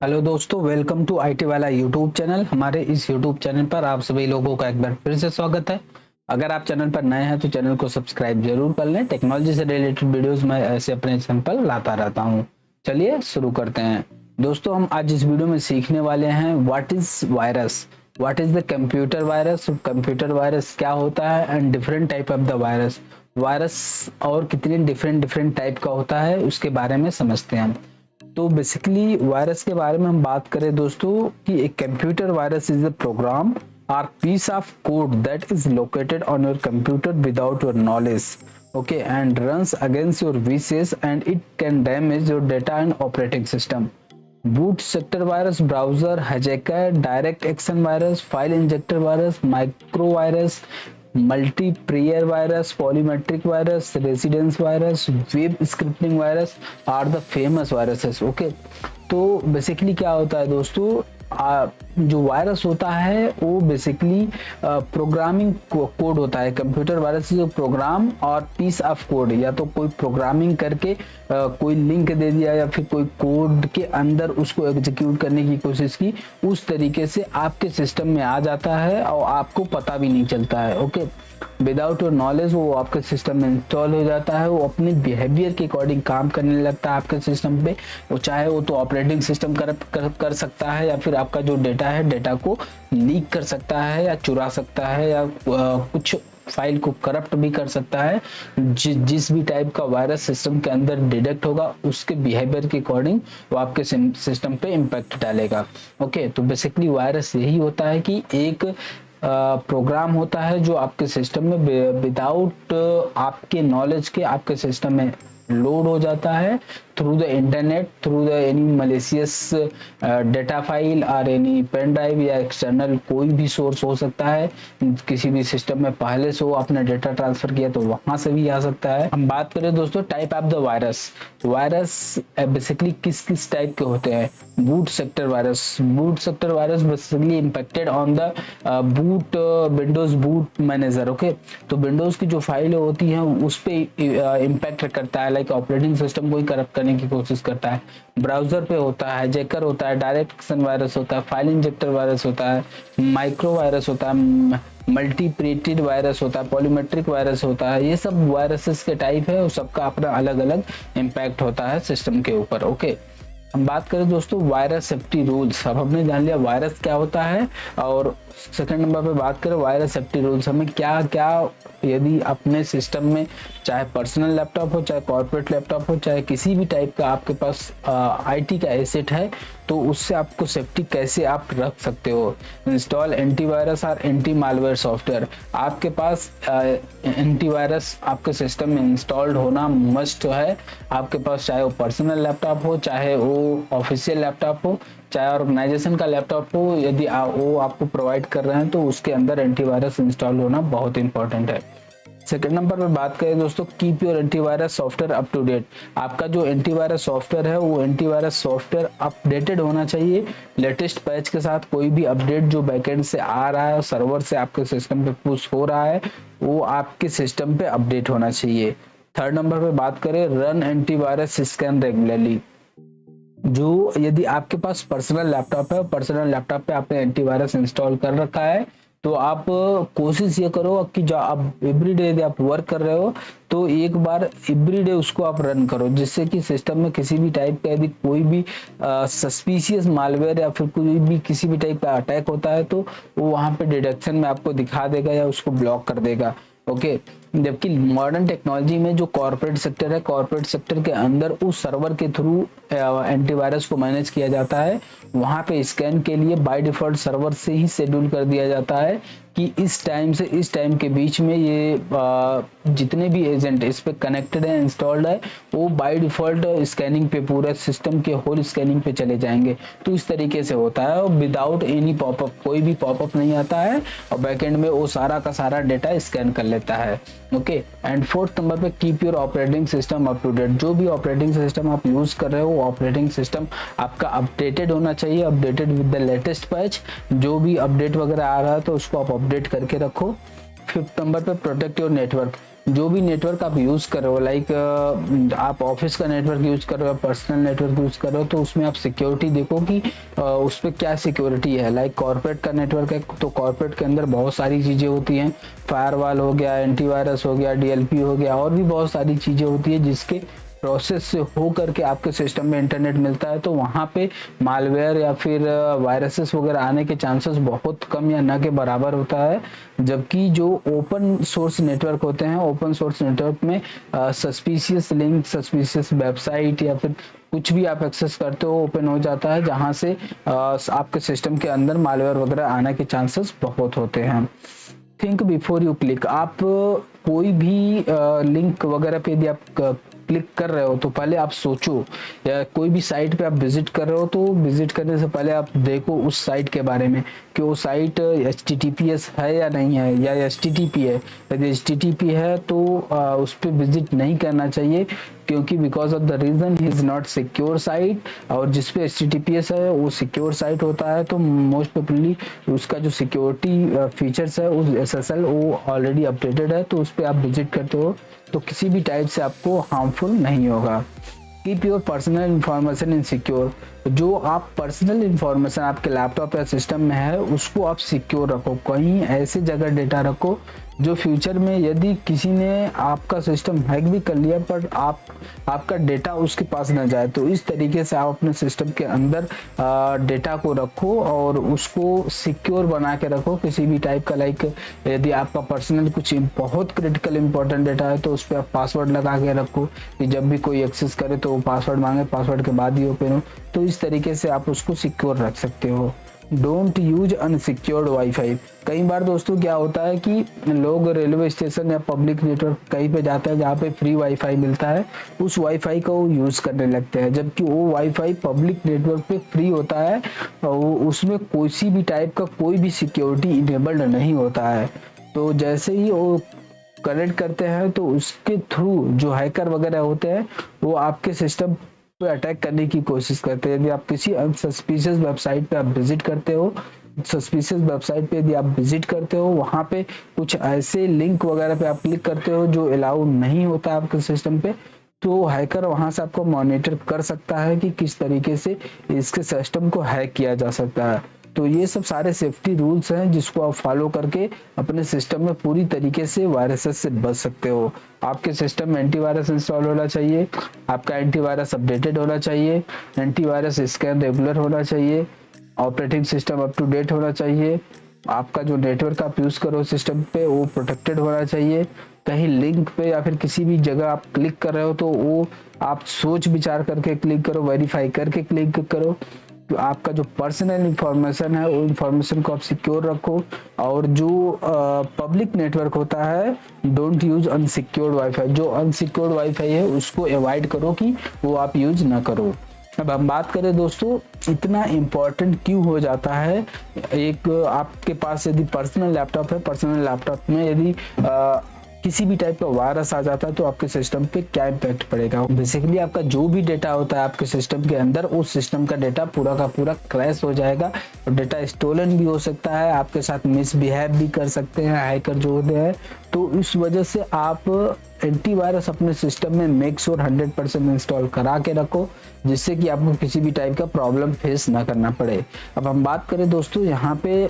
Hello दोस्तों, welcome to IT वाला YouTube channel. हमारे इस यूट्यूब चैनल पर आप सभी लोगों का एक बार फिर से स्वागत है। अगर आप चैनल पर नए हैं तो चैनल को सब्सक्राइब जरूर कर लें। टेक्नोलॉजी से रिलेटेड वीडियोस मैं ऐसे अपने चैनल पर लाता रहता हूं। चलिए शुरू करते हैं। दोस्तों, हम आज इस वीडियो में सीखने वाले हैं what is virus, what is the computer virus, computer virus क्या होता है and different type of the virus. Virus और कितने डिफरेंट डिफरेंट टाइप का होता है उसके बारे में समझते हैं हम। तो बेसिकली वायरस के बारे में हम बात करें दोस्तों कि एक computer virus is a program or piece of code that is located on your computer without your knowledge, okay, and runs against your wishes, and it can damage your data and operating system. Boot sector virus, browser hijacker, direct action virus, file injector virus, micro virus, multi-prayer virus, polymetric virus, residence virus, web scripting virus are the famous viruses. Okay, तो basically क्या होता है दोस्तों, जो virus होता है वो basically programming code होता है। कंप्यूटर वायरस जो प्रोग्राम और पीस ऑफ कोड, या तो कोई प्रोग्रामिंग करके कोई लिंक दे दिया या फिर कोई कोड के अंदर उसको एग्जीक्यूट करने की कोशिश की, उस तरीके से आपके सिस्टम में आ जाता है और आपको पता भी नहीं चलता है। ओके, विदाउट योर नॉलेज वो आपके सिस्टम में इंस्टॉल हो जाता है। वो अपने बिहेवियर के अकॉर्डिंग काम करने लगता है आपके सिस्टम पे। वो चाहे वो तो ऑपरेटिंग सिस्टम कर सकता है, या फिर आपका जो डेटा है डेटा को लीक कर सकता है या चुरा सकता है, या कुछ फाइल को करप्ट भी कर सकता है। जिस भी टाइप का वायरस सिस्टम के अंदर डिटेक्ट होगा उसके बिहेवियर के अकॉर्डिंग वो आपके सिस्टम पे इम्पैक्ट डालेगा। ओके, तो बेसिकली वायरस यही होता है कि एक प्रोग्राम होता है जो आपके सिस्टम में विदाउट आपके नॉलेज के आपके सिस्टम में लोड हो जाता है through the internet, through the any malicious data file और एनी पेन ड्राइव या एक्सटर्नल कोई भी सोर्स हो सकता है। किसी भी सिस्टम में पहले से वो आपने डेटा ट्रांसफर किया तो वहां से भी आ सकता है। हम बात करें दोस्तों type of the virus. Virus basically किस किस टाइप के होते हैं। Boot sector virus, boot sector virus basically impacted on the boot Windows boot manager. Okay, तो विंडोज की जो फाइलें होती हैं उस पे इम्पैक्ट करता है, लाइक ऑपरेटिंग सिस्टम को ही करप्ट करने की कोशिश करता है। ब्राउजर पे होता है, जैकर होता है, डायरेक्ट एक्शन वायरस होता है, फाइल इंजेक्टर वायरस होता है, माइक्रो वायरस होता है, मल्टीप्रेटेड वायरस होता है, पॉलीमेट्रिक वायरस होता है। ये सब वायरसेस के टाइप है और सबका अपना अलग अलग इम्पैक्ट होता है सिस्टम के ऊपर। ओके, हम बात करें दोस्तों वायरस सेफ्टी रूल्स। अब हमने जान लिया वायरस क्या होता है, और सेकंड नंबर पे बात करें वायरस सेफ्टी रूल्स। हमें क्या क्या, यदि अपने सिस्टम में चाहे पर्सनल लैपटॉप हो, चाहे कॉर्पोरेट लैपटॉप हो, चाहे किसी भी टाइप का आपके पास आईटी का एसेट है, तो उससे आपको सेफ्टी कैसे आप रख सकते हो। इंस्टॉल एंटीवायरस और एंटी मालवेयर सॉफ्टवेयर। आपके पास एंटीवायरस आपके सिस्टम में इंस्टॉल्ड होना मस्ट है। आपके पास चाहे वो पर्सनल लैपटॉप हो, चाहे वो ऑफिशियल लैपटॉप हो, चाहे ऑर्गेनाइजेशन का लैपटॉप हो, यदि वो आपको प्रोवाइड कर रहे हैं तो उसके अंदर एंटीवायरस इंस्टॉल होना बहुत इंपॉर्टेंट है। सेकंड नंबर पे बात करें दोस्तों, keep your antivirus software up to date. आपका जो एंटीवायरस सॉफ्टवेयर है वो एंटीवायरस सॉफ्टवेयर अपडेटेड होना चाहिए लेटेस्ट पैच के साथ। कोई भी अपडेट जो बैकएंड से आ रहा है, सर्वर से आपके सिस्टम पे पुश हो रहा है, वो आपके सिस्टम पे अपडेट होना चाहिए। थर्ड नंबर पे बात करें, रन एंटीवायरस स्कैन रेगुलरली। जो यदि आपके पास पर्सनल लैपटॉप है, पर्सनल लैपटॉप पे आपने एंटीवायरस इंस्टॉल कर रखा है, तो आप कोशिश ये करो कि जो आप एवरीडे यदि आप वर्क कर रहे हो तो एक बार एवरीडे उसको आप रन करो, जिससे कि सिस्टम में किसी भी टाइप का यदि कोई भी सस्पिशियस मालवेयर या फिर कोई भी किसी भी टाइप का अटैक होता है तो वो वहां पे डिटेक्शन में आपको दिखा देगा या उसको ब्लॉक कर देगा। ओके, जबकि मॉडर्न टेक्नोलॉजी में जो कॉर्पोरेट सेक्टर है, कॉर्पोरेट सेक्टर के अंदर उस सर्वर के थ्रू एंटीवायरस को मैनेज किया जाता है। वहां पे स्कैन के लिए बाय डिफॉल्ट सर्वर से ही शेड्यूल कर दिया जाता है कि इस टाइम से इस टाइम के बीच में ये जितने भी एजेंट इस पे कनेक्टेड है, इंस्टॉल्ड है, वो बाय डिफॉल्ट स्कैनिंग पे, पूरे सिस्टम के होल स्कैनिंग पे चले जाएंगे। तो इस तरीके से होता है और विदाउट एनी पॉपअप, कोई भी पॉपअप नहीं आता है और बैकएंड में वो सारा का सारा डेटा स्कैन कर लेता है। ओके, एंड फोर्थ नंबर पे keep your operating system up to date. जो भी ऑपरेटिंग सिस्टम आप यूज कर रहे हो, ऑपरेटिंग सिस्टम आपका अपडेटेड होना चाहिए, updated with the latest patch. जो भी अपडेट वगैरह आ रहा है तो उसको आप अपडेट करके रखो। फिफ्थ नंबर पे प्रोटेक्ट योर नेटवर्क। जो भी नेटवर्क आप यूज कर रहे हो, लाइक आप ऑफिस का नेटवर्क यूज कर रहे हो, पर्सनल नेटवर्क यूज कर रहे हो, तो उसमें आप सिक्योरिटी देखो कि उस पर क्या सिक्योरिटी है। लाइक कॉर्पोरेट का नेटवर्क है तो कॉर्पोरेट के अंदर बहुत सारी चीजें होती हैं, फायरवॉल हो गया, एंटीवायरस हो गया, डीएलपी हो गया, और भी बहुत सारी चीजें होती है जिसके प्रोसेस से हो करके आपके सिस्टम में इंटरनेट मिलता है। तो वहां पे मालवेयर या फिर वायरसेस वगैरह आने के चांसेस बहुत कम या न के बराबर होता है। जबकि जो ओपन सोर्स नेटवर्क होते हैं, ओपन सोर्स नेटवर्क में सस्पिशियस लिंक, सस्पिशियस वेबसाइट या फिर कुछ भी आप एक्सेस करते हो ओपन हो जाता है, जहां से आपके सिस्टम के अंदर मालवेयर वगैरह आने के चांसेस बहुत होते हैं। Think before you click. आप कोई भी लिंक वगैरह पे यदि आप क्लिक कर रहे हो तो पहले आप सोचो, या कोई भी साइट पे आप विजिट कर रहे हो तो विजिट करने से पहले आप देखो उस साइट के बारे में कि वो साइट HTTPS है या नहीं है, या HTTP है। यदि HTTP है तो उस पर विजिट नहीं करना चाहिए, क्योंकि because of the reason he is not secure site. और जिसपे HTTPS है वो सिक्योर साइट होता है, तो मोस्ट प्रोबेबली उसका जो सिक्योरिटी फीचर्स है उस SSL वो ऑलरेडी अपडेटेड है, तो उस पर आप विजिट करते हो तो किसी भी टाइप से आपको हार्मफुल नहीं होगा। Keep your personal information in secure. जो आप पर्सनल इंफॉर्मेशन आपके लैपटॉप या सिस्टम में है उसको आप सिक्योर रखो, कहीं ऐसे जगह डेटा रखो जो फ्यूचर में यदि किसी ने आपका सिस्टम हैक भी कर लिया पर आपका डेटा उसके पास न जाए। तो इस तरीके से आप अपने सिस्टम के अंदर डेटा को रखो और उसको सिक्योर बना के रखो किसी भी टाइप का। लाइक यदि आपका पर्सनल कुछ बहुत क्रिटिकल इंपॉर्टेंट डेटा है तो उस पर आप पासवर्ड लगा के रखो कि जब भी कोई एक्सेस करे तो वो पासवर्ड मांगे, पासवर्ड के बाद ही ओपन हो। तो इस तरीके से आप उसको सिक्योर रख सकते हो। Don't use unsecured wifi. कई बार दोस्तों क्या होता है कि लोग रेलवे स्टेशन या पब्लिक नेटवर्क कहीं पे जाते हैं जहाँ पे फ्री वाईफाई मिलता है, उस वाईफाई को यूज करने लगते हैं, जबकि वो वाईफाई पब्लिक नेटवर्क पे फ्री होता है और उसमें किसी भी टाइप का कोई भी सिक्योरिटी इनेबल्ड नहीं होता है। तो जैसे ही वो कनेक्ट करते हैं तो उसके थ्रू जो हैकर वगैरह होते हैं वो आपके सिस्टम पे अटैक करने की कोशिश करते हैं। यदि आप किसी सस्पिशियस वेबसाइट पे आप विजिट करते हो, सस्पिशियस वेबसाइट पे यदि आप विजिट करते हो, वहां पे कुछ ऐसे लिंक वगैरह पे आप क्लिक करते हो जो अलाउ नहीं होता आपके सिस्टम पे, तो हैकर वहां से आपको मॉनिटर कर सकता है कि किस तरीके से इसके सिस्टम को हैक किया जा सकता है। तो ये सब सारे सेफ्टी रूल्स हैं जिसको आप फॉलो करके अपने सिस्टम में पूरी तरीके से वायरसेस से बच सकते हो। आपके सिस्टम में एंटीवायरस इंस्टॉल होना चाहिए, आपका एंटीवायरस अपडेटेड होना चाहिए, एंटीवायरस स्कैन रेगुलर होना चाहिए, operating system up to date होना चाहिए, आपका जो नेटवर्क आप यूज करो सिस्टम पे वो प्रोटेक्टेड होना चाहिए। कहीं लिंक पे या फिर किसी भी जगह आप क्लिक कर रहे हो तो वो आप सोच विचार करके क्लिक करो, वेरीफाई करके क्लिक करो। तो आपका जो पर्सनल इंफॉर्मेशन है वो इंफॉर्मेशन को आप सिक्योर रखो। और जो पब्लिक नेटवर्क होता है, डोंट यूज अनसिक्योर्ड वाईफाई। जो अनसिक्योर्ड वाईफाई है उसको अवॉइड करो कि वो आप यूज ना करो। अब हम बात करें दोस्तों इतना इम्पोर्टेंट क्यों हो जाता है, एक आपके पास यदि पर्सनल लैपटॉप है, पर्सनल लैपटॉप में यदि किसी भी टाइप का वायरस आ जाता है तो आपके सिस्टम पे क्या इम्पैक्ट पड़ेगा। बेसिकली आपका जो भी डेटा होता है आपके सिस्टम के अंदर, उस सिस्टम का डेटा पूरा का पूरा क्रैश हो जाएगा और डेटा स्टोलन भी हो सकता है, आपके साथ मिसबिहेव भी कर सकते हैं हैकर जो होते हैं। तो इस वजह से आप एंटीवायरस अपने सिस्टम में मेक श्योर 100% इंस्टॉल करा के रखो, जिससे कि आपको किसी भी टाइप का प्रॉब्लम फेस ना करना पड़े। अब हम बात करें दोस्तों यहाँ पे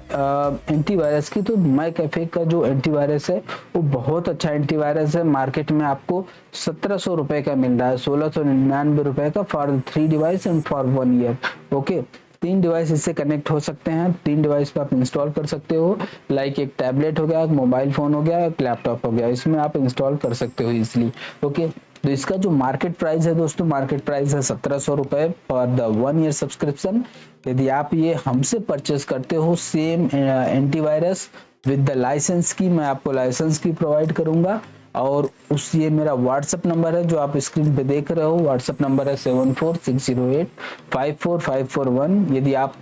एंटीवायरस की, तो मैकएफे का जो एंटीवायरस है वो बहुत अच्छा एंटीवायरस है। मार्केट में आपको 1700 रुपए का मिल रहा है, 1699 रुपए का for 3 device and for 1 year. Okay, 3 device इससे कनेक्ट हो सकते हैं, 3 डिवाइस पे आप इंस्टॉल कर सकते हो। लाइक एक टैबलेट हो गया, एक मोबाइल फोन हो गया, एक लैपटॉप हो गया, इसमें आप इंस्टॉल कर सकते हो इजिली। ओके, तो इसका जो मार्केट प्राइस है दोस्तों, मार्केट प्राइस है 1700 रुपए फॉर द 1 ईयर सब्सक्रिप्शन। यदि आप ये हमसे परचेस करते हो same antivirus with the license की, मैं आपको लाइसेंस की प्रोवाइड करूंगा। और उस ये मेरा व्हाट्सएप नंबर है जो आप स्क्रीन पे देख रहे हो, व्हाट्सएप नंबर है 7460854541। यदि आप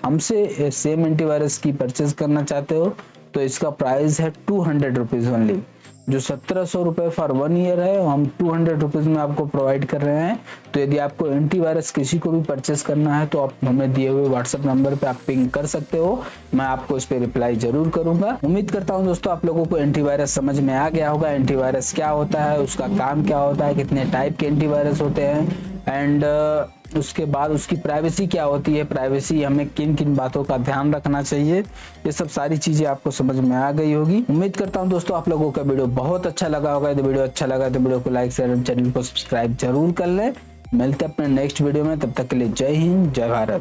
हमसे सेम एंटीवायरस की परचेज करना चाहते हो तो इसका प्राइस है 200 रुपीज ओनली। जो 1700 रुपये फॉर 1 ईयर है, हम 200 रुपीज में आपको प्रोवाइड कर रहे हैं। तो यदि आपको एंटीवायरस किसी को भी परचेस करना है तो आप हमें दिए हुए व्हाट्सएप नंबर पे आप पिंग कर सकते हो, मैं आपको इस पे रिप्लाई जरूर करूंगा। उम्मीद करता हूं दोस्तों आप लोगों को एंटीवायरस समझ में आ गया होगा। एंटीवायरस क्या होता है, उसका काम क्या होता है, कितने टाइप के एंटीवायरस होते हैं, एंड उसके बाद उसकी प्राइवेसी क्या होती है, प्राइवेसी हमें किन किन बातों का ध्यान रखना चाहिए, ये सब सारी चीजें आपको समझ में आ गई होगी। उम्मीद करता हूं दोस्तों आप लोगों का वीडियो बहुत अच्छा लगा होगा। यदि वीडियो अच्छा लगा तो वीडियो को लाइक शेयर, चैनल को सब्सक्राइब जरूर कर लें। मिलते हैं अपने नेक्स्ट वीडियो में, तब तक के लिए जय हिंद, जय भारत।